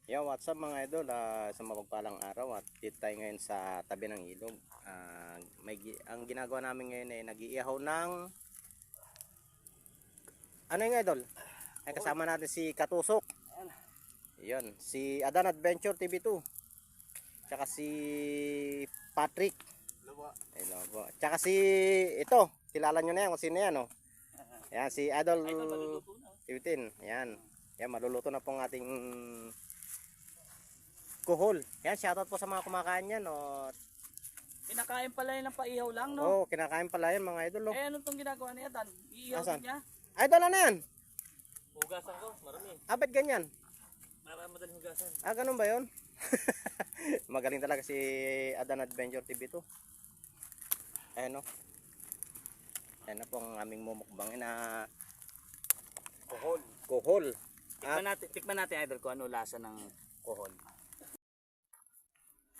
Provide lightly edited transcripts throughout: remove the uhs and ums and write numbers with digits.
Yo, what's up mga idol? Sa mapagpalang araw at dito tayo ngayon sa tabi ng ilog. Ang ginagawa namin ngayon ay nag-iihaw ng ano yung idol? Ay kasama natin si Katusok. Yun, si Adan Adventure TV2. Tsaka si Patrick. Hello po. Tsaka si ito, kilala nyo na yan kung sino yan, oh. Yan, si Idol TV10. Yan. Yan, maluluto na pong ating kuhol. Yan, shoutout po sa mga kumakain yan. Oh. Kinakain pala yun ng paihaw lang, no? Oo, kinakain pala yan mga idol. Oh. Eh, ano itong ginagawa niya, Dan? Iihaw Asan? din niya? Idol, ano yan? Hugasan ko, marami. Ba't ganyan? Para madaling hugasan. Ganun ba yun? Magaling talaga si Adan Adventure TV2. Ayan, oh. Ayan na po ang aming mumukbang na kuhol. Kuhol. Tikman natin, idol, kung ano lasa ng kuhol.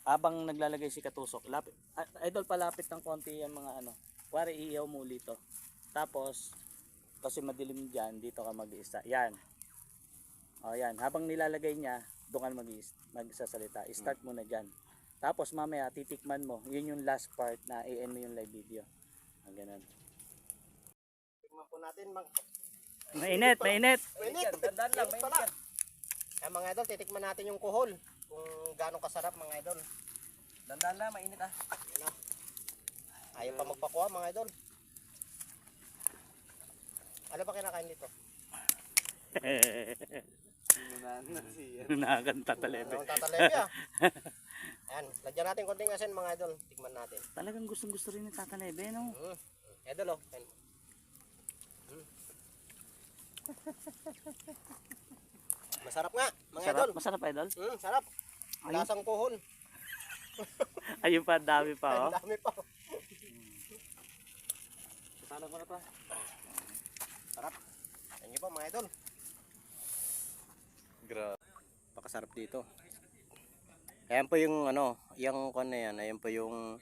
Habang naglalagay si Katusok, idol, palapit ng konti yung mga ano. Kuwari, iihaw muli to. Tapos, kasi madilim dyan, dito ka mag-iista. Yan. O, yan. Habang nilalagay niya, doon ka magsasalita. I-start mo na dyan. Tapos, mamaya, titikman mo. Yun yung last part na i-end mo yung live video. Ganun. Tikman po natin Mainit, mainit. Mainit. Dandan lang, Mainit pala. Ayan mga idol, titikman natin yung kuhol. Kung gaano kasarap mga idol. Dandan lang, mainit ah. Ayan, oh. Ayaw pa magpakuha mga idol. Ano ba kinakain dito? Nakakanta talebe. Ano tatalebe ah. Ayan, lagyan natin konting asin mga idol. Tikman natin. Talagang gustong-gusto rin ni Tata Lebe, no? Idol oh. Masarap nga mga idol. Masarap, idol. Sarap. Lasang kuhol. Ayun pa, dami pa, oh. Ang dami pa. Sasalo ko na pa. Sarap. Thank you po mga idol. Grabe. Pakasarap dito. Ayan po yung ano, yung kon na yan, ayan po yung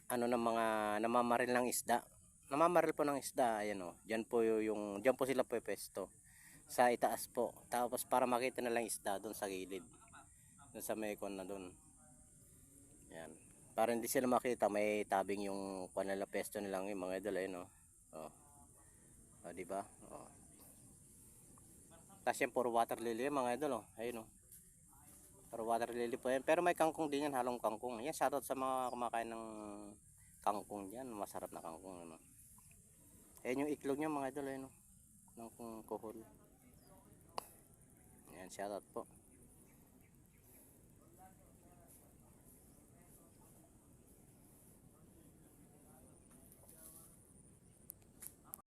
ano ng mga namamaril ng isda. Namamaril po ng isda, ayan oh. Diyan po sila pupesto sa itaas po. Tapos para makita na lang isda doon sa gilid. Doon sa may kon na doon. Ayan. Para hindi sila makita, may tabing yung kon nila pesto nilang yung mga idol ayun oh. Oh. Oh, di ba? Oh. Tapos yan puro water lily mga idol oh. Ayun oh. Puro water lily po yan. Pero may kangkong din yan, halong kangkong. Yan, shoutout sa mga kumakain ng kangkong yan. Masarap na kangkong. Ano. Ayan yung iklog niya mga idol. Ayun oh. Ng kuhol. Yan, shoutout po.